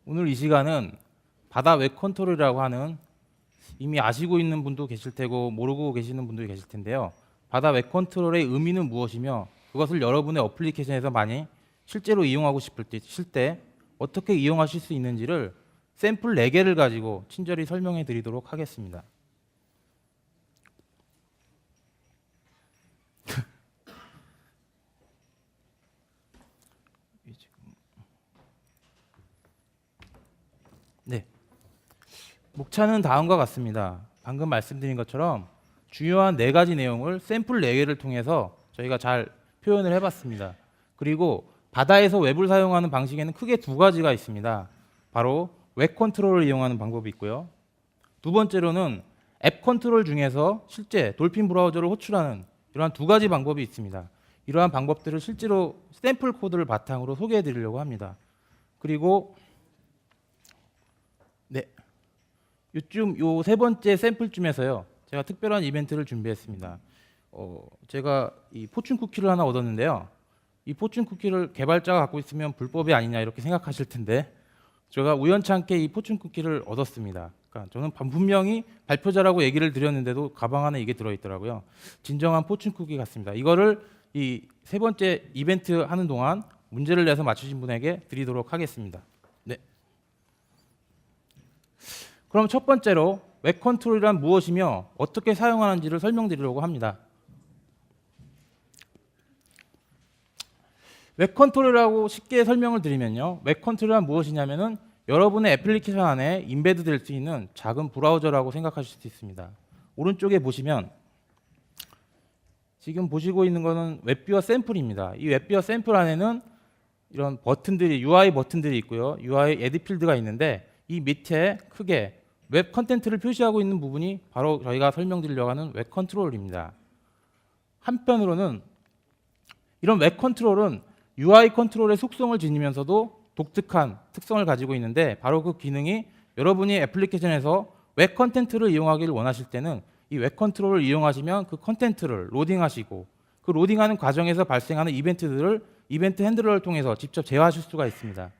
오늘 이 시간은 바다 웹 컨트롤이라고 하는, 이미 아시고 있는 분도 계실 테고 모르고 계시는 분도 계실 텐데요. 바다 웹 컨트롤의 의미는 무엇이며 그것을 여러분의 어플리케이션에서 많이 실제로 이용하고 싶을 때 어떻게 이용하실 수 있는지를 샘플 4개를 가지고 친절히 설명해 드리도록 하겠습니다. 네, 목차는 다음과 같습니다. 방금 말씀드린 것처럼 주요한 4가지 내용을 샘플 4개를 통해서 저희가 잘 표현을 해봤습니다. 그리고 바다에서 웹을 사용하는 방식에는 크게 2가지가 있습니다. 바로 웹 컨트롤을 이용하는 방법이 있고요. 두 번째로는 앱 컨트롤 중에서 실제 돌핀 브라우저를 호출하는 이러한 2가지 방법이 있습니다. 이러한 방법들을 실제로 샘플 코드를 바탕으로 소개해 드리려고 합니다. 그리고 네, 요즘 요 3번째 샘플쯤에서요, 제가 특별한 이벤트를 준비했습니다. 제가 이 포춘 쿠키를 하나 얻었는데요. 이 포춘 쿠키를 개발자가 갖고 있으면 불법이 아니냐 이렇게 생각하실 텐데, 제가 우연찮게 이 포춘 쿠키를 얻었습니다. 그러니까 저는 분명히 발표자라고 얘기를 드렸는데도 가방 안에 이게 들어있더라고요. 진정한 포춘 쿠키 같습니다. 이거를 이 3번째 이벤트 하는 동안 문제를 내서 맞추신 분에게 드리도록 하겠습니다. 네. 그럼 첫 번째로 웹 컨트롤이란 무엇이며 어떻게 사용하는지를 설명드리려고 합니다. 웹 컨트롤이라고 쉽게 설명을 드리면요, 웹 컨트롤은 무엇이냐면은 여러분의 애플리케이션 안에 인베드 될 수 있는 작은 브라우저라고 생각하실 수 있습니다. 오른쪽에 보시면 지금 보시고 있는 거는 웹뷰어 샘플입니다. 이 웹뷰어 샘플 안에는 이런 버튼들이, UI 버튼들이 있고요, UI 에드 필드가 있는데, 이 밑에 크게 웹 컨텐츠를 표시하고 있는 부분이 바로 저희가 설명드리려고 하는 웹 컨트롤입니다. 한편으로는 이런 웹 컨트롤은 UI 컨트롤의 속성을 지니면서도 독특한 특성을 가지고 있는데, 바로 그 기능이 여러분이 애플리케이션에서 웹 컨텐츠를 이용하기를 원하실 때는 이 웹 컨트롤을 이용하시면 그 컨텐츠를 로딩하시고, 그 로딩하는 과정에서 발생하는 이벤트들을 이벤트 핸들러를 통해서 직접 제어하실 수가 있습니다.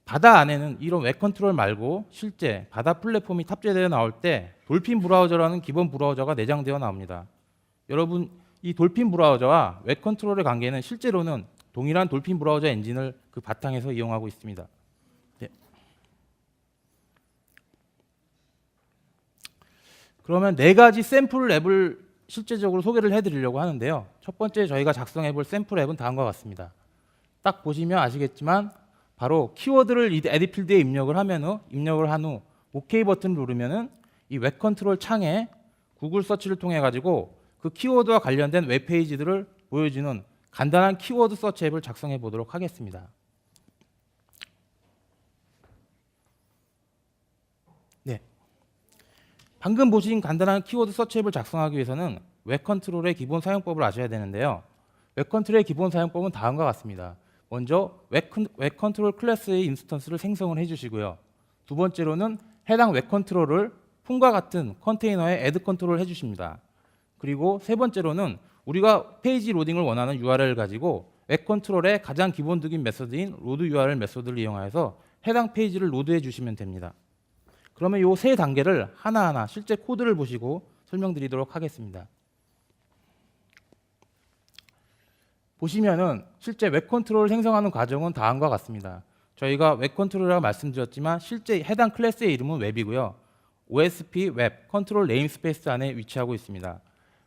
바다 안에는 이런 웹 컨트롤 말고 실제 바다 플랫폼이 탑재되어 나올 때 돌핀 브라우저라는 기본 브라우저가 내장되어 나옵니다. 여러분, 이 돌핀 브라우저와 웹 컨트롤의 관계는 실제로는 동일한 돌핀 브라우저 엔진을 그 바탕에서 이용하고 있습니다. 네. 그러면 4가지 샘플 앱을 실제적으로 소개를 해드리려고 하는데요. 첫 번째 저희가 작성해볼 샘플 앱은 다음과 같습니다. 딱 보시면 아시겠지만 바로 키워드를 에디 필드에 입력을 한 후 OK 버튼을 누르면은 이 웹 컨트롤 창에 구글 서치를 통해 가지고 그 키워드와 관련된 웹 페이지들을 보여주는 간단한 키워드 서치 앱을 작성해 보도록 하겠습니다. 네. 방금 보신 간단한 키워드 서치 앱을 작성하기 위해서는 웹 컨트롤의 기본 사용법을 아셔야 되는데요. 웹 컨트롤의 기본 사용법은 다음과 같습니다. 먼저 웹 컨트롤 클래스의 인스턴스를 생성을 해주시고요. 두 번째로는 해당 웹 컨트롤을 폼과 같은 컨테이너에 애드 컨트롤 해주십니다. 그리고 세 번째로는 우리가 페이지 로딩을 원하는 URL을 가지고 웹 컨트롤의 가장 기본적인 메소드인 로드 URL 메소드를 이용하여서 해당 페이지를 로드해 주시면 됩니다. 그러면 이 3단계를 하나하나 실제 코드를 보시고 설명드리도록 하겠습니다. 보시면은 실제 웹 컨트롤을 생성하는 과정은 다음과 같습니다. 저희가 웹 컨트롤이라고 말씀드렸지만 실제 해당 클래스의 이름은 웹이고요. OSP 웹 컨트롤 네임스페이스 안에 위치하고 있습니다.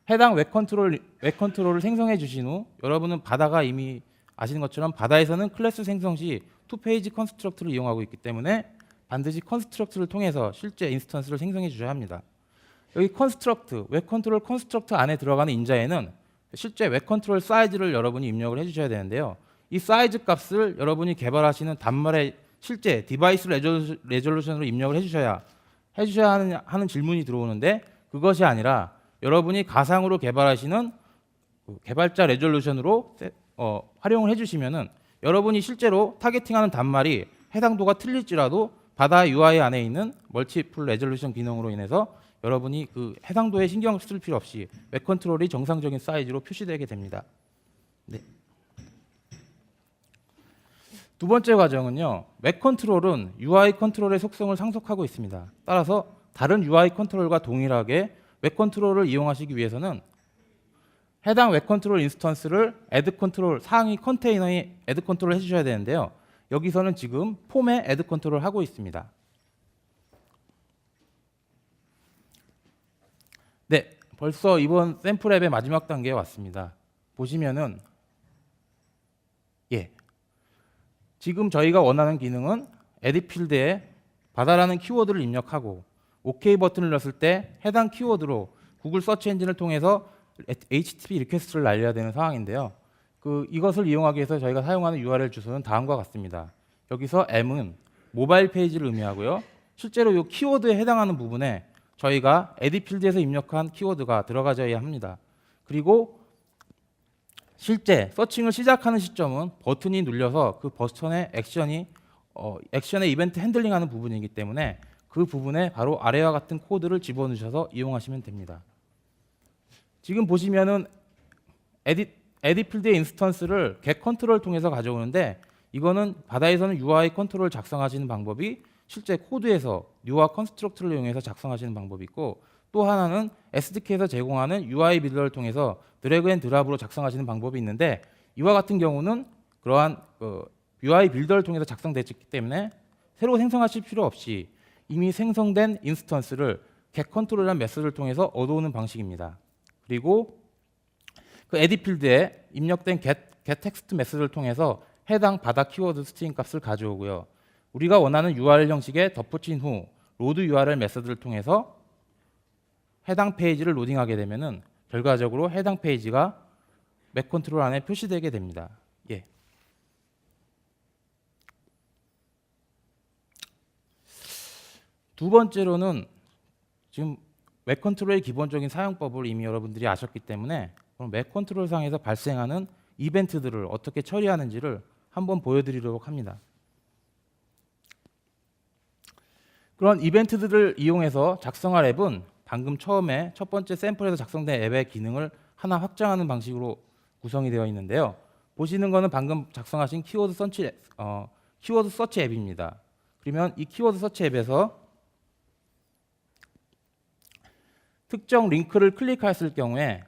해당 웹 컨트롤을 생성해 주신 후 여러분은 바다가 이미 아시는 것처럼 바다에서는 클래스 생성 시 투페이지 컨스트럭트를 이용하고 있기 때문에 반드시 컨스트럭트를 통해서 실제 인스턴스를 생성해 주셔야 합니다. 여기 컨스트럭트, 웹 컨트롤 컨스트럭트 안에 들어가는 인자에는 실제 웹 컨트롤 사이즈를 여러분이 입력을 해주셔야 되는데요. 이 사이즈 값을 여러분이 개발하시는 단말에 실제 디바이스 레졸루션으로 입력을 해주셔야 하는 질문이 들어오는데, 그것이 아니라 여러분이 가상으로 개발하시는 개발자 레졸루션으로 활용을 해주시면은 여러분이 실제로 타겟팅하는 단말이 해당도가 틀릴지라도 바다 UI 안에 있는 멀티플 레졸루션 기능으로 인해서 여러분이 그 해당도에 신경 쓸 필요 없이 웹 컨트롤이 정상적인 사이즈로 표시되게 됩니다. 네. 두 번째 과정은요. 맥 컨트롤은 UI 컨트롤의 속성을 상속하고 있습니다. 따라서 다른 UI 컨트롤과 동일하게 웹 컨트롤을 이용하시기 위해서는 해당 웹 컨트롤 인스턴스를 애드 컨트롤 상위 컨테이너에 애드 컨트롤 해주셔야 되는데요. 여기서는 지금 폼에 애드 컨트롤 하고 있습니다. 네, 벌써 이번 샘플 앱의 마지막 단계에 왔습니다. 보시면은 지금 저희가 원하는 기능은 에딧 필드에 바다라는 키워드를 입력하고 OK 버튼을 눌렀을 때 해당 키워드로 구글 서치 엔진을 통해서 HTTP 리퀘스트를 날려야 되는 상황인데요. 이것을 이용하기 위해서 저희가 사용하는 URL 주소는 다음과 같습니다. 여기서 M은 모바일 페이지를 의미하고요. 실제로 이 키워드에 해당하는 부분에 저희가 에딧 필드에서 입력한 키워드가 들어가져야 합니다. 그리고 실제 서칭을 시작하는 시점은 버튼이 눌려서 그 버튼의 액션의 이벤트 핸들링하는 부분이기 때문에 그 부분에 바로 아래와 같은 코드를 집어넣으셔서 이용하시면 됩니다. 지금 보시면은 에딧 필드의 인스턴스를 get 컨트롤을 통해서 가져오는데 이거는 바다에서는 UI 컨트롤을 작성하시는 방법이 실제 코드에서 뉴와 컨스트럭트를 이용해서 작성하시는 방법이 있고 또 하나는 SDK에서 제공하는 UI 빌더를 통해서 드래그 앤 드랍으로 작성하시는 방법이 있는데 이와 같은 경우는 그러한 UI 빌더를 통해서 작성됐기 때문에 새로 생성하실 필요 없이 이미 생성된 인스턴스를 get 컨트롤이라는 메소드를 통해서 얻어오는 방식입니다. 그리고 그 에딧 필드에 입력된 get 텍스트 메소드를 통해서 해당 바다 키워드 스트링 값을 가져오고요. 우리가 원하는 URL 형식에 덧붙인 후 로드 URL 메소드를 통해서 해당 페이지를 로딩하게 되면은 결과적으로 해당 페이지가 맥 컨트롤 안에 표시되게 됩니다. 두 번째로는 지금 맥 컨트롤의 기본적인 사용법을 이미 여러분들이 아셨기 때문에 맥 컨트롤 상에서 발생하는 이벤트들을 어떻게 처리하는지를 한번 보여드리도록 합니다. 그런 이벤트들을 이용해서 작성할 앱은 방금 처음에 첫 번째 샘플에서 작성된 앱의 기능을 하나 확장하는 방식으로 구성이 되어 있는데요. 보시는 거는 방금 작성하신 키워드 서치 앱입니다. 그러면 이 키워드 서치 앱에서 특정 링크를 클릭했을 경우에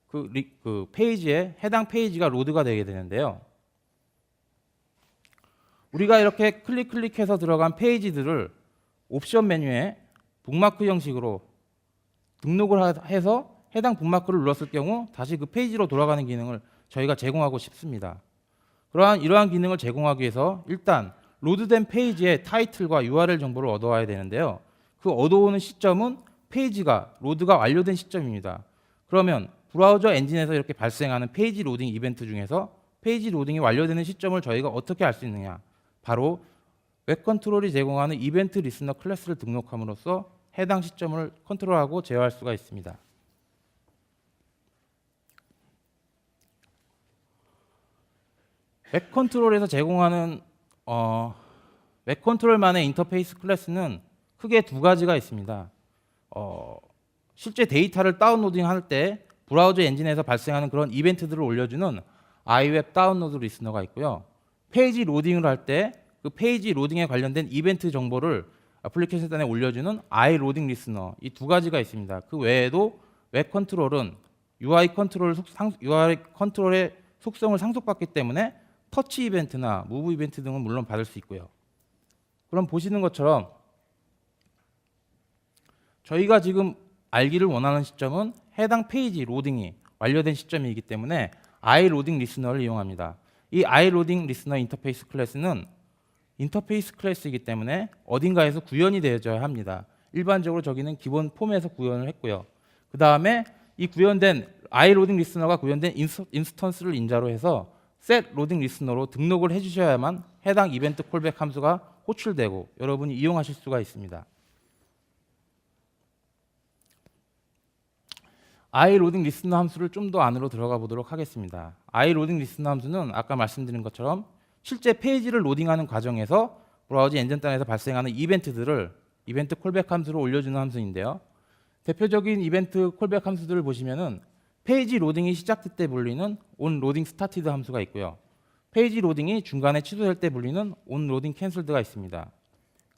그 페이지에 해당 페이지가 로드가 되게 되는데요. 우리가 이렇게 클릭해서 들어간 페이지들을 옵션 메뉴에 북마크 형식으로 등록을 해서 해당 북마크를 눌렀을 경우 다시 그 페이지로 돌아가는 기능을 저희가 제공하고 싶습니다. 이러한 기능을 제공하기 위해서 일단 로드된 페이지의 타이틀과 URL 정보를 얻어와야 되는데요. 그 얻어오는 시점은 페이지가 로드가 완료된 시점입니다. 그러면 브라우저 엔진에서 이렇게 발생하는 페이지 로딩 이벤트 중에서 페이지 로딩이 완료되는 시점을 저희가 어떻게 알 수 있느냐? 바로 웹 컨트롤이 제공하는 이벤트 리스너 클래스를 등록함으로써 해당 시점을 컨트롤하고 제어할 수가 있습니다. 웹 컨트롤에서 제공하는 웹 컨트롤만의 인터페이스 클래스는 크게 두 가지가 있습니다. 실제 데이터를 다운로딩할 때 브라우저 엔진에서 발생하는 그런 이벤트들을 올려주는 iWeb 다운로드 리스너가 있고요. 페이지 로딩을 할 때 그 페이지 로딩에 관련된 이벤트 정보를 애플리케이션 단에 올려주는 iLoading 리스너, 이 두 가지가 있습니다. 그 외에도 웹 컨트롤은 UI 컨트롤의 속성을 상속받기 때문에 터치 이벤트나 무브 이벤트 등은 물론 받을 수 있고요. 그럼 보시는 것처럼 저희가 지금 알기를 원하는 시점은 해당 페이지 로딩이 완료된 시점이기 때문에 iLoading 리스너를 이용합니다. 이 iLoading 리스너 인터페이스 클래스는 인터페이스 클래스이기 때문에 어딘가에서 구현이 되어져야 합니다. 일반적으로 저기는 기본 폼에서 구현을 했고요. 그 다음에 이 구현된 iLoading 리스너가 구현된 인스턴스를 인자로 해서 setLoading 리스너로 등록을 해주셔야만 해당 이벤트 콜백 함수가 호출되고 여러분이 이용하실 수가 있습니다. iLoading 리스너 함수를 좀 더 안으로 들어가 보도록 하겠습니다. iLoading 리스너 함수는 아까 말씀드린 것처럼 실제 페이지를 로딩하는 과정에서 브라우저 엔진단에서 발생하는 이벤트들을 이벤트 콜백 함수로 올려주는 함수인데요. 대표적인 이벤트 콜백 함수들을 보시면은 페이지 로딩이 시작될 때 불리는 onLoading started 함수가 있고요. 페이지 로딩이 중간에 취소될 때 불리는 on loading canceled가 있습니다.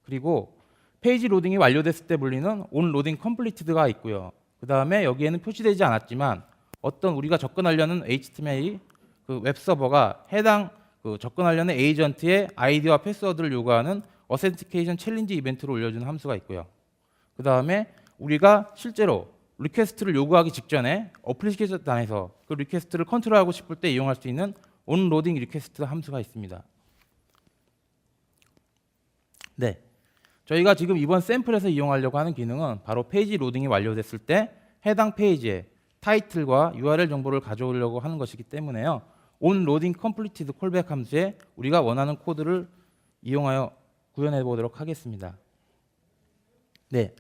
그리고 페이지 로딩이 완료됐을 때 불리는 on loading completed가 있고요. 그 다음에 여기에는 표시되지 않았지만 어떤 우리가 접근하려는 HTML 그 웹서버가 해당 그 접근하려는 에이전트의 아이디와 패스워드를 요구하는 어센티케이션 챌린지 이벤트를 올려주는 함수가 있고요. 그 다음에 우리가 실제로 리퀘스트를 요구하기 직전에 어플리케이션 단에서 그 리퀘스트를 컨트롤하고 싶을 때 이용할 수 있는 onloading request 함수가 있습니다. 네, 저희가 지금 이번 샘플에서 이용하려고 하는 기능은 바로 페이지 로딩이 완료됐을 때 해당 페이지의 타이틀과 URL 정보를 가져오려고 하는 것이기 때문에요. onloading completed 콜백 함수에 우리가 원하는 코드를 이용하여 구현해 보도록 하겠습니다. 네,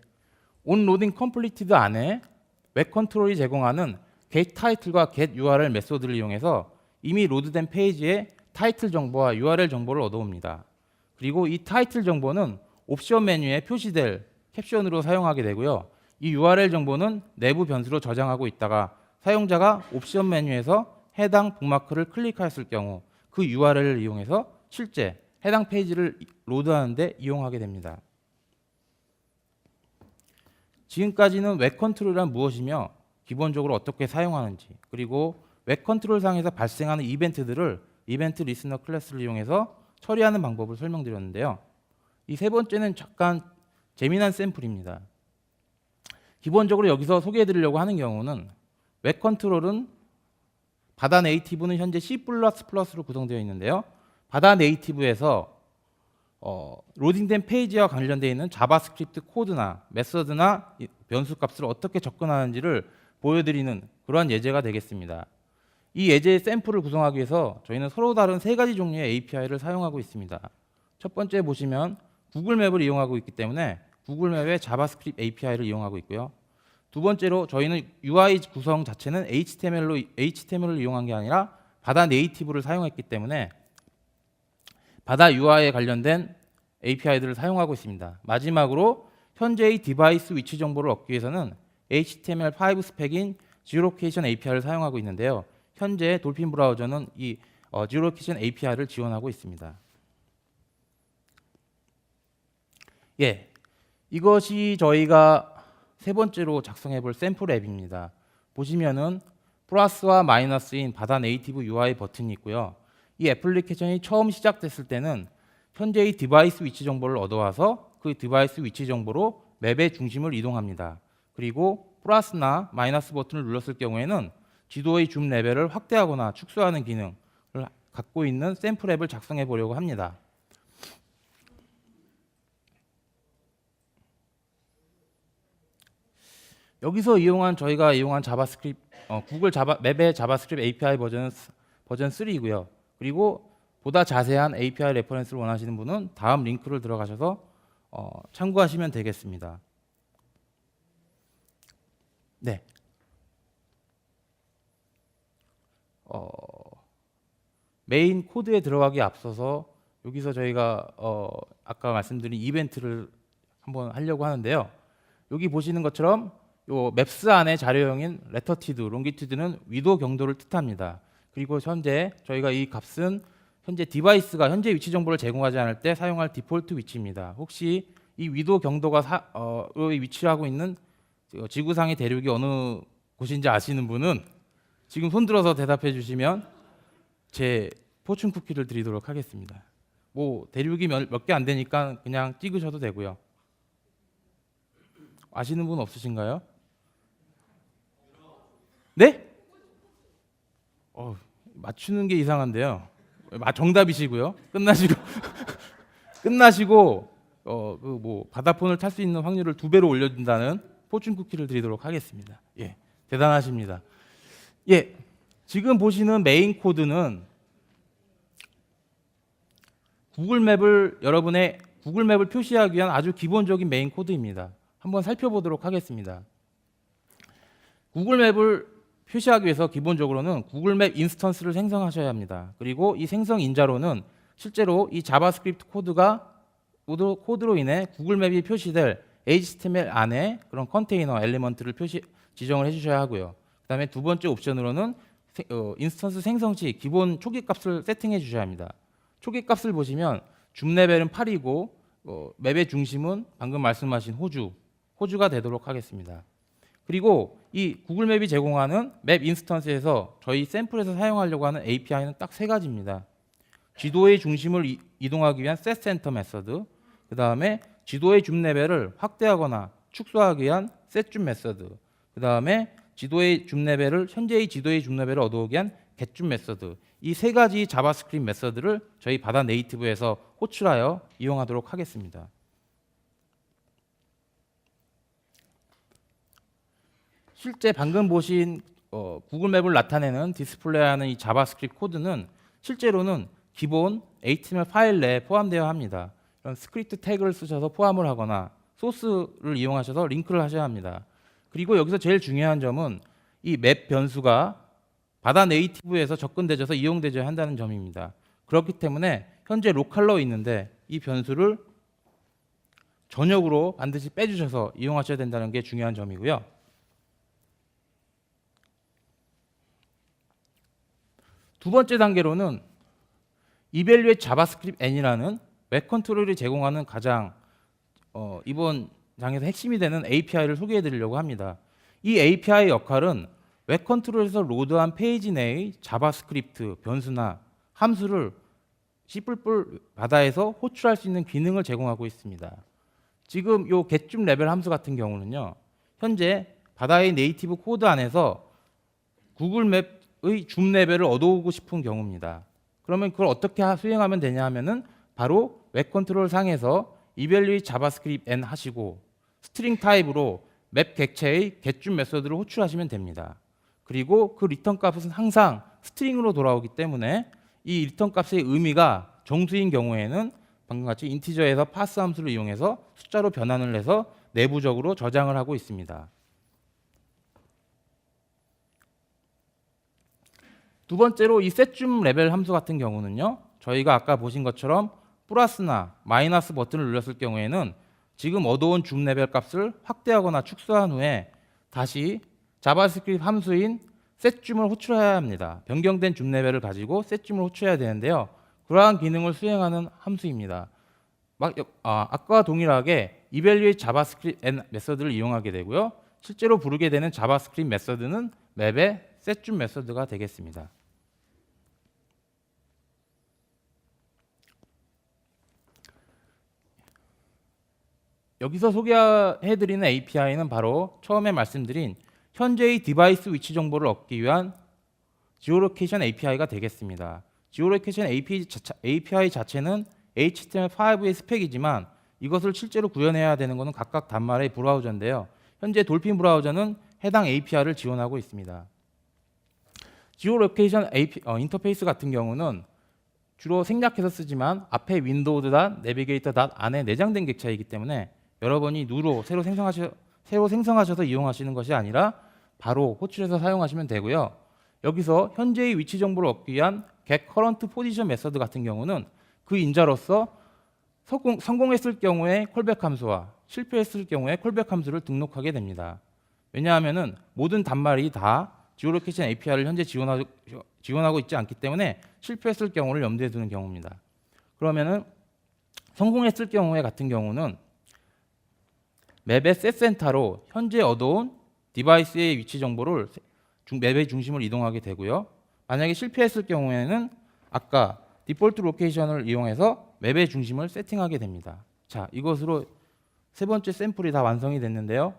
onloading completed 안에 웹 컨트롤이 제공하는 get title과 get URL 메소드를 이용해서 이미 로드된 페이지의 타이틀 정보와 URL 정보를 얻어옵니다. 그리고 이 타이틀 정보는 옵션 메뉴에 표시될 캡션으로 사용하게 되고요. 이 URL 정보는 내부 변수로 저장하고 있다가 사용자가 옵션 메뉴에서 해당 북마크를 클릭하였을 경우 그 URL을 이용해서 실제 해당 페이지를 로드하는 데 이용하게 됩니다. 지금까지는 웹 컨트롤이란 무엇이며 기본적으로 어떻게 사용하는지, 그리고 웹 컨트롤 상에서 발생하는 이벤트들을 이벤트 리스너 클래스를 이용해서 처리하는 방법을 설명드렸는데요. 이 세 번째는 잠깐 재미난 샘플입니다. 기본적으로 여기서 소개해 드리려고 하는 경우는 웹 컨트롤은 바다 네이티브는 현재 C++로 구성되어 있는데요. 바다 네이티브에서 로딩된 페이지와 관련되어 있는 자바스크립트 코드나 메서드나 변수 값을 어떻게 접근하는지를 보여드리는 그러한 예제가 되겠습니다. 이 예제의 샘플을 구성하기 위해서 저희는 서로 다른 세 가지 종류의 API를 사용하고 있습니다. 첫 번째 보시면 구글 맵을 이용하고 있기 때문에 구글 맵의 자바스크립트 API를 이용하고 있고요. 두 번째로 저희는 UI 구성 자체는 HTML을 이용한 게 아니라 바다 네이티브를 사용했기 때문에 바다 UI에 관련된 API들을 사용하고 있습니다. 마지막으로 현재의 디바이스 위치 정보를 얻기 위해서는 HTML5 스펙인 지오로케이션 API를 사용하고 있는데요. 현재 돌핀 브라우저는 이 지오로케이션 API를 지원하고 있습니다. 예, 이것이 저희가 세 번째로 작성해 볼 샘플 앱입니다. 보시면은 플러스와 마이너스인 바다 네이티브 UI 버튼이 있고요. 이 애플리케이션이 처음 시작됐을 때는 현재의 디바이스 위치 정보를 얻어와서 그 디바이스 위치 정보로 맵의 중심을 이동합니다. 그리고 플러스나 마이너스 버튼을 눌렀을 경우에는 지도의 줌 레벨을 확대하거나 축소하는 기능을 갖고 있는 샘플 앱을 작성해 보려고 합니다. 여기서 저희가 이용한 자바스크립트 구글 맵의 자바스크립트 API 버전 3이고요. 그리고 보다 자세한 API 레퍼런스를 원하시는 분은 다음 링크를 들어가셔서 참고하시면 되겠습니다. 네. 메인 코드에 들어가기 앞서서 여기서 저희가 아까 말씀드린 이벤트를 한번 하려고 하는데요. 여기 보시는 것처럼 요 맵스 안의 자료형인 레터티드, 롱기튜드는 위도 경도를 뜻합니다. 그리고 현재 저희가 이 값은 현재 디바이스가 현재 위치 정보를 제공하지 않을 때 사용할 디폴트 위치입니다. 혹시 이 위도 경도가 위치하고 있는 지구상의 대륙이 어느 곳인지 아시는 분은 지금 손들어서 대답해 주시면 제 포춘 쿠키를 드리도록 하겠습니다. 뭐 대륙이 몇 개 안 되니까 그냥 찍으셔도 되고요. 아시는 분 없으신가요? 네? 맞추는 게 이상한데요. 정답이시고요. 끝나시고 바다폰을 탈 수 있는 확률을 2배로 올려준다는 포춘 쿠키를 드리도록 하겠습니다. 예, 대단하십니다. 예, 지금 보시는 메인 코드는 여러분의 구글 맵을 표시하기 위한 아주 기본적인 메인 코드입니다. 한번 살펴보도록 하겠습니다. 구글 맵을 표시하기 위해서 기본적으로는 구글 맵 인스턴스를 생성하셔야 합니다. 그리고 이 생성 인자로는 실제로 이 자바스크립트 코드로 인해 구글 맵이 표시될 HTML 안에 그런 컨테이너 엘리먼트를 지정을 해주셔야 하고요. 그 다음에 두 번째 옵션으로는 인스턴스 생성 시 기본 초기 값을 세팅해 주셔야 합니다. 초기 값을 보시면 줌 레벨은 8이고 맵의 중심은 방금 말씀하신 호주가 되도록 하겠습니다. 그리고 이 구글 맵이 제공하는 맵 인스턴스에서 저희 샘플에서 사용하려고 하는 API는 딱 세 가지입니다. 지도의 중심을 이동하기 위한 set center 메서드, 그 다음에 지도의 줌 레벨을 확대하거나 축소하기 위한 set 줌 메서드, 그 다음에 지도의 줌 레벨을 현재의 지도의 줌 레벨을 얻어오기 위한 get 줌 메서드. 이 세 가지 자바스크립트 메서드를 저희 바다 네이티브에서 호출하여 이용하도록 하겠습니다. 실제 방금 보신 구글 맵을 나타내는 디스플레이하는 이 자바스크립트 코드는 실제로는 기본 HTML 파일 내에 포함되어야 합니다. 이런 스크립트 태그를 쓰셔서 포함을 하거나 소스를 이용하셔서 링크를 하셔야 합니다. 그리고 여기서 제일 중요한 점은 이 맵 변수가 바다 네이티브에서 접근되져서 이용되져야 한다는 점입니다. 그렇기 때문에 현재 로컬로 있는데 이 변수를 전역으로 반드시 빼주셔서 이용하셔야 된다는 게 중요한 점이고요. 두 번째 단계로는 Evaluate JavaScript N이라는 웹 컨트롤이 제공하는 가장 이번 장에서 핵심이 되는 API를 소개해 드리려고 합니다. 이 API의 역할은 웹 컨트롤에서 로드한 페이지 내의 자바스크립트 변수나 함수를 C++ 바다에서 호출할 수 있는 기능을 제공하고 있습니다. 지금 요 get줌 레벨 함수 같은 경우는요, 현재 바다의 네이티브 코드 안에서 구글 맵의 줌 레벨을 얻어오고 싶은 경우입니다. 그러면 그걸 어떻게 수행하면 되냐 하면은 바로 웹 컨트롤 상에서 evaluate javascript n 하시고 스트링 타입으로 맵 객체의 get줌 메소드를 호출하시면 됩니다. 그리고 그 리턴 값은 항상 스트링으로 돌아오기 때문에 이 리턴 값의 의미가 정수인 경우에는 방금 같이 인티저에서 파스 함수를 이용해서 숫자로 변환을 해서 내부적으로 저장을 하고 있습니다. 두 번째로 이 set줌 레벨 함수 같은 경우는요, 저희가 아까 보신 것처럼 플러스나 마이너스 버튼을 눌렀을 경우에는 지금 얻어온 줌 레벨 값을 확대하거나 축소한 후에 다시 자바스크립트 함수인 set줌을 호출해야 합니다. 변경된 줌 레벨을 가지고 set줌을 호출해야 되는데요. 그러한 기능을 수행하는 함수입니다. 아까와 동일하게 evaluate javascript n 메서드를 이용하게 되고요. 실제로 부르게 되는 자바스크립트 메서드는 맵의 set줌 메서드가 되겠습니다. 여기서 소개해드리는 API는 바로 처음에 말씀드린 현재의 디바이스 위치 정보를 얻기 위한 지오로케이션 API가 되겠습니다. 지오로케이션 API 자체는 HTML5의 스펙이지만 이것을 실제로 구현해야 되는 것은 각각 단말의 브라우저인데요. 현재 돌핀 브라우저는 해당 API를 지원하고 있습니다. 지오로케이션 인터페이스 같은 경우는 주로 생략해서 쓰지만 앞에 윈도우 내비게이터 안에 내장된 객체이기 때문에 여러분이 누로 새로 생성하셔서 이용하시는 것이 아니라 바로 호출해서 사용하시면 되고요. 여기서 현재의 위치 정보를 얻기 위한 get current position 메서드 같은 경우는 그 인자로서 성공했을 경우에 콜백 함수와 실패했을 경우에 콜백 함수를 등록하게 됩니다. 왜냐하면은 모든 단말이 다 지오로케이션 API를 현재 지원하고 있지 않기 때문에 실패했을 경우를 염두에 두는 경우입니다. 그러면은 성공했을 경우에 같은 경우는 맵의 set센터로 현재 얻어온 디바이스의 위치 정보를 맵의 중심을 이동하게 되고요. 만약에 실패했을 경우에는 아까 디폴트 로케이션을 이용해서 맵의 중심을 세팅하게 됩니다. 자, 이것으로 세 번째 샘플이 다 완성이 됐는데요.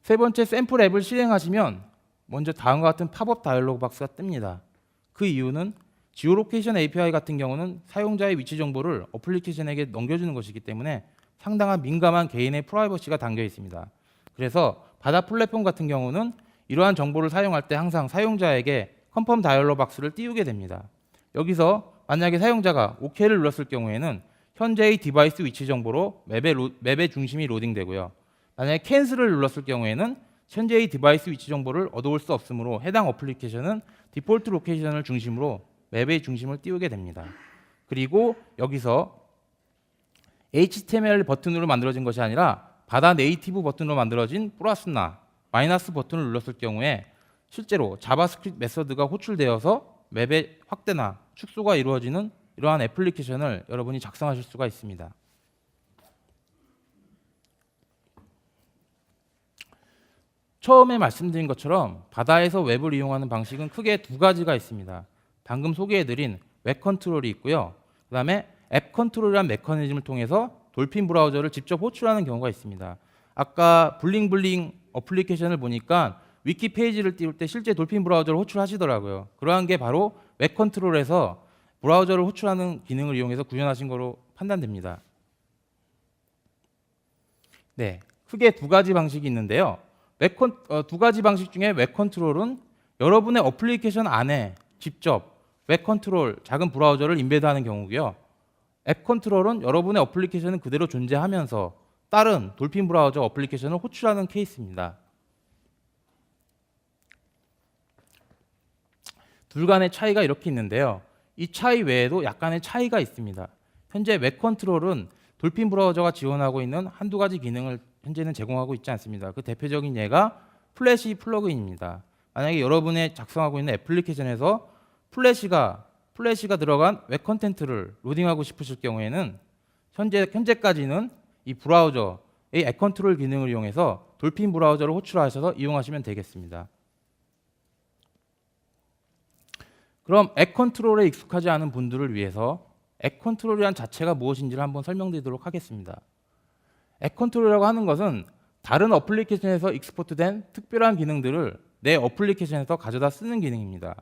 세 번째 샘플 앱을 실행하시면 먼저 다음과 같은 팝업 다이얼로그 박스가 뜹니다. 그 이유는 지오로케이션 API 같은 경우는 사용자의 위치 정보를 어플리케이션에게 넘겨주는 것이기 때문에 상당한 민감한 개인의 프라이버시가 담겨 있습니다. 그래서 바다 플랫폼 같은 경우는 이러한 정보를 사용할 때 항상 사용자에게 컨펌 다이얼로그 박스를 띄우게 됩니다. 여기서 만약에 사용자가 OK를 눌렀을 경우에는 현재의 디바이스 위치 정보로 맵의 중심이 로딩되고요. 만약에 캔슬을 눌렀을 경우에는 현재의 디바이스 위치 정보를 얻어올 수 없으므로 해당 어플리케이션은 디폴트 로케이션을 중심으로 맵의 중심을 띄우게 됩니다. 그리고 여기서 HTML 버튼으로 만들어진 것이 아니라 바다 네이티브 버튼으로 만들어진 플러스나 마이너스 버튼을 눌렀을 경우에 실제로 자바스크립트 메서드가 호출되어서 맵의 확대나 축소가 이루어지는 이러한 애플리케이션을 여러분이 작성하실 수가 있습니다. 처음에 말씀드린 것처럼 바다에서 웹을 이용하는 방식은 크게 두 가지가 있습니다. 방금 소개해드린 웹 컨트롤이 있고요. 그 다음에 앱 컨트롤이라는 메커니즘을 통해서 돌핀 브라우저를 직접 호출하는 경우가 있습니다. 아까 블링블링 어플리케이션을 보니까 위키 페이지를 띄울 때 실제 돌핀 브라우저를 호출하시더라고요. 그러한 게 바로 웹 컨트롤에서 브라우저를 호출하는 기능을 이용해서 구현하신 거로 판단됩니다. 네, 크게 두 가지 방식이 있는데요. 두 가지 방식 중에 웹 컨트롤은 여러분의 어플리케이션 안에 직접 웹 컨트롤 작은 브라우저를 임베드하는 경우고요. 앱 컨트롤은 여러분의 어플리케이션은 그대로 존재하면서 다른 돌핀 브라우저 어플리케이션을 호출하는 케이스입니다. 둘 간의 차이가 이렇게 있는데요. 이 차이 외에도 약간의 차이가 있습니다. 현재 웹 컨트롤은 돌핀 브라우저가 지원하고 있는 한두 가지 기능을 현재는 제공하고 있지 않습니다. 그 대표적인 예가 플래시 플러그인입니다. 만약에 여러분의 작성하고 있는 애플리케이션에서 플래시가 들어간 웹 컨텐츠를 로딩하고 싶으실 경우에는 현재까지는 이 브라우저의 앱 컨트롤 기능을 이용해서 돌핀 브라우저를 호출하셔서 이용하시면 되겠습니다. 그럼 앱 컨트롤에 익숙하지 않은 분들을 위해서 앱 컨트롤이란 자체가 무엇인지를 한번 설명드리도록 하겠습니다. 앱 컨트롤이라고 하는 것은 다른 어플리케이션에서 익스포트된 특별한 기능들을 내 어플리케이션에서 가져다 쓰는 기능입니다.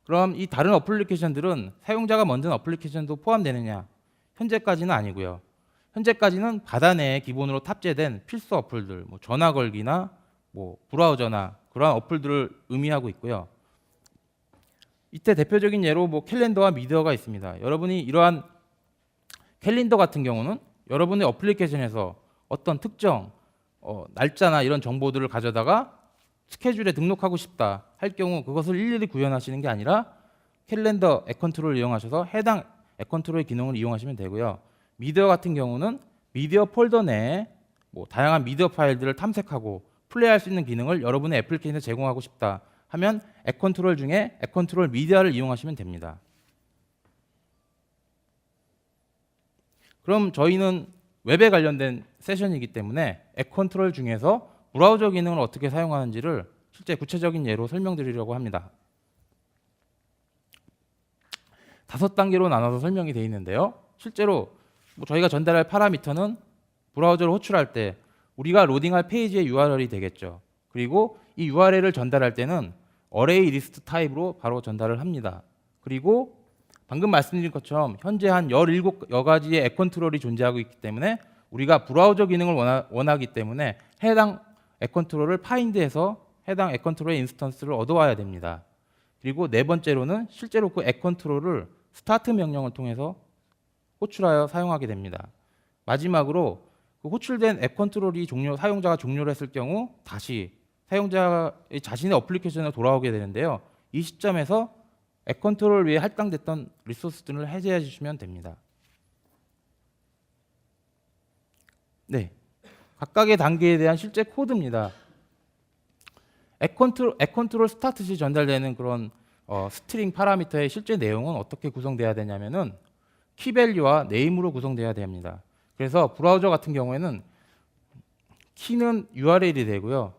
그럼 이 다른 어플리케이션들은 사용자가 만든 어플리케이션도 포함되느냐? 현재까지는 아니고요. 현재까지는 바다 내에 기본으로 탑재된 필수 어플들, 전화 걸기나 브라우저나 그러한 어플들을 의미하고 있고요. 이때 대표적인 예로 캘린더와 미디어가 있습니다. 여러분이 이러한 캘린더 같은 경우는 여러분의 어플리케이션에서 어떤 특정 날짜나 이런 정보들을 가져다가 스케줄에 등록하고 싶다 할 경우 그것을 일일이 구현하시는 게 아니라 캘린더 앱 컨트롤을 이용하셔서 해당 앱 컨트롤의 기능을 이용하시면 되고요. 미디어 같은 경우는 미디어 폴더 내에 다양한 미디어 파일들을 탐색하고 플레이할 수 있는 기능을 여러분의 애플리케이션에 제공하고 싶다 하면 앱 컨트롤 중에 앱 컨트롤 미디어를 이용하시면 됩니다. 그럼 저희는 웹에 관련된 세션이기 때문에 앱 컨트롤 중에서 브라우저 기능을 어떻게 사용하는지를 실제 구체적인 예로 설명드리려고 합니다. 5단계로 나눠서 설명이 되어 있는데요. 실제로 저희가 전달할 파라미터는 브라우저를 호출할 때 우리가 로딩할 페이지의 URL이 되겠죠. 그리고 이 URL을 전달할 때는 어레이 리스트 타입으로 바로 전달을 합니다. 그리고 방금 말씀드린 것처럼 현재 한 17가지의 앱 컨트롤이 존재하고 있기 때문에 우리가 브라우저 기능을 원하기 때문에 해당 앱 컨트롤을 파인드해서 해당 앱 컨트롤의 인스턴스를 얻어와야 됩니다. 그리고 네 번째로는 실제로 그 앱 컨트롤을 스타트 명령을 통해서 호출하여 사용하게 됩니다. 마지막으로 그 호출된 앱 컨트롤이 사용자가 종료를 했을 경우 다시 사용자의 자신의 어플리케이션에 돌아오게 되는데요. 이 시점에서 앱 컨트롤을 위해 할당됐던 리소스들을 해제해 주시면 됩니다. 네, 각각의 단계에 대한 실제 코드입니다. 앱 컨트롤 스타트 시 전달되는 그런 스트링 파라미터의 실제 내용은 어떻게 구성돼야 되냐면은 키밸류와 네임으로 구성돼야 됩니다. 그래서 브라우저 같은 경우에는 키는 URL이 되고요.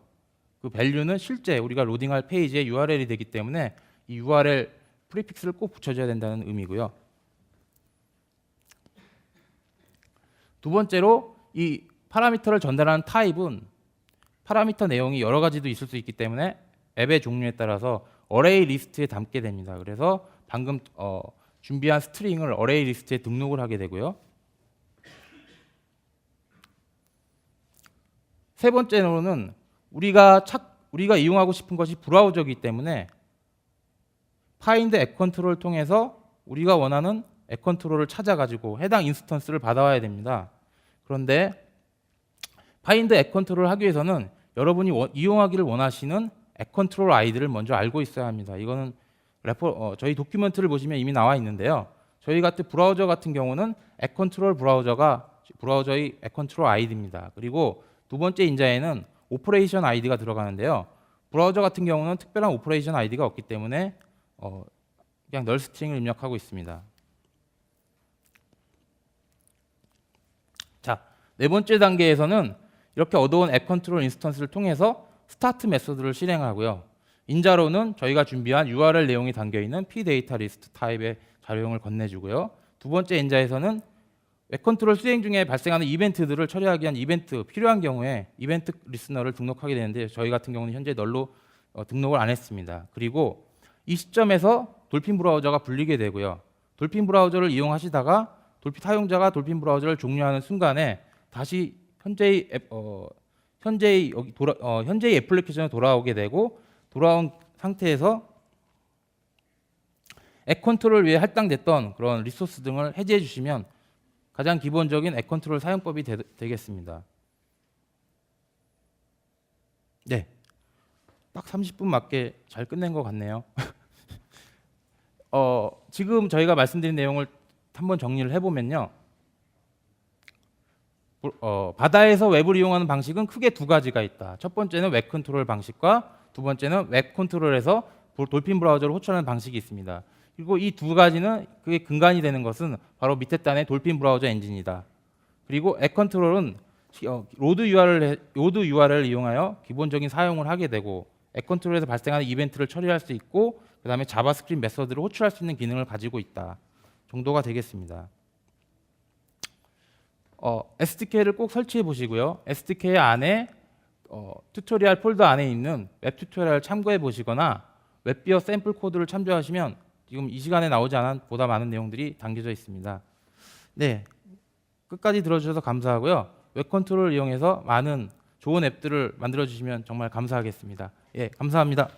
그 밸류는 실제 우리가 로딩할 페이지의 URL이 되기 때문에 이 URL 프리픽스를 꼭 붙여줘야 된다는 의미고요. 두 번째로 이 파라미터를 전달하는 타입은 파라미터 내용이 여러 가지도 있을 수 있기 때문에 앱의 종류에 따라서 어레이 리스트에 담게 됩니다. 그래서 방금 준비한 스트링을 어레이 리스트에 등록을 하게 되고요. 세 번째로는 우리가 이용하고 싶은 것이 브라우저이기 때문에 파인드 앱 컨트롤을 통해서 우리가 원하는 앱 컨트롤을 찾아가지고 해당 인스턴스를 받아와야 됩니다. 그런데 파인드 앱 컨트롤을 하기 위해서는 여러분이 이용하기를 원하시는 앱 컨트롤 아이디를 먼저 알고 있어야 합니다. 이거는 저희 도큐멘트를 보시면 이미 나와 있는데요. 저희 같은 브라우저 같은 경우는 앱 컨트롤 브라우저의 앱 컨트롤 아이디입니다. 그리고 두 번째 인자에는 오퍼레이션 아이디가 들어가는데요. 브라우저 같은 경우는 특별한 오퍼레이션 아이디가 없기 때문에 그냥 널 스트링을 입력하고 있습니다. 자, 네 번째 단계에서는 이렇게 얻어온 앱 컨트롤 인스턴스를 통해서 스타트 메소드를 실행하고요. 인자로는 저희가 준비한 URL 내용이 담겨 있는 pdata list 타입의 자료형을 건네주고요. 두 번째 인자에서는 웹 컨트롤 수행 중에 발생하는 이벤트들을 처리하기 위한 이벤트 필요한 경우에 이벤트 리스너를 등록하게 되는데 저희 같은 경우는 현재 널로 등록을 안 했습니다. 그리고 이 시점에서 돌핀 브라우저가 불리게 되고요. 돌핀 브라우저를 이용하시다가 사용자가 돌핀 브라우저를 종료하는 순간에 다시 현재의 애플리케이션에 돌아오게 되고 돌아온 상태에서 앱 컨트롤 위에 할당됐던 그런 리소스 등을 해제해 주시면 가장 기본적인 앱 컨트롤 사용법이 되겠습니다. 네, 딱 30분 맞게 잘 끝낸 것 같네요. 지금 저희가 말씀드린 내용을 한번 정리를 해보면요. 바다에서 웹을 이용하는 방식은 크게 두 가지가 있다. 첫 번째는 웹 컨트롤 방식과 두 번째는 웹 컨트롤에서 돌핀 브라우저를 호출하는 방식이 있습니다. 그리고 이 두 가지는 그게 근간이 되는 것은 바로 밑에 단의 돌핀 브라우저 엔진이다. 그리고 앱 컨트롤은 로드 URL을 이용하여 기본적인 사용을 하게 되고 앱 컨트롤에서 발생하는 이벤트를 처리할 수 있고 그 다음에 자바스크립트 메서드를 호출할 수 있는 기능을 가지고 있다 정도가 되겠습니다. SDK를 꼭 설치해 보시고요. SDK 안에 튜토리얼 폴더 안에 있는 웹 튜토리얼을 참고해 보시거나 웹비어 샘플 코드를 참조하시면 지금 이 시간에 나오지 않은 보다 많은 내용들이 담겨져 있습니다. 네, 끝까지 들어주셔서 감사하고요. 웹 컨트롤을 이용해서 많은 좋은 앱들을 만들어 주시면 정말 감사하겠습니다. 예, 감사합니다.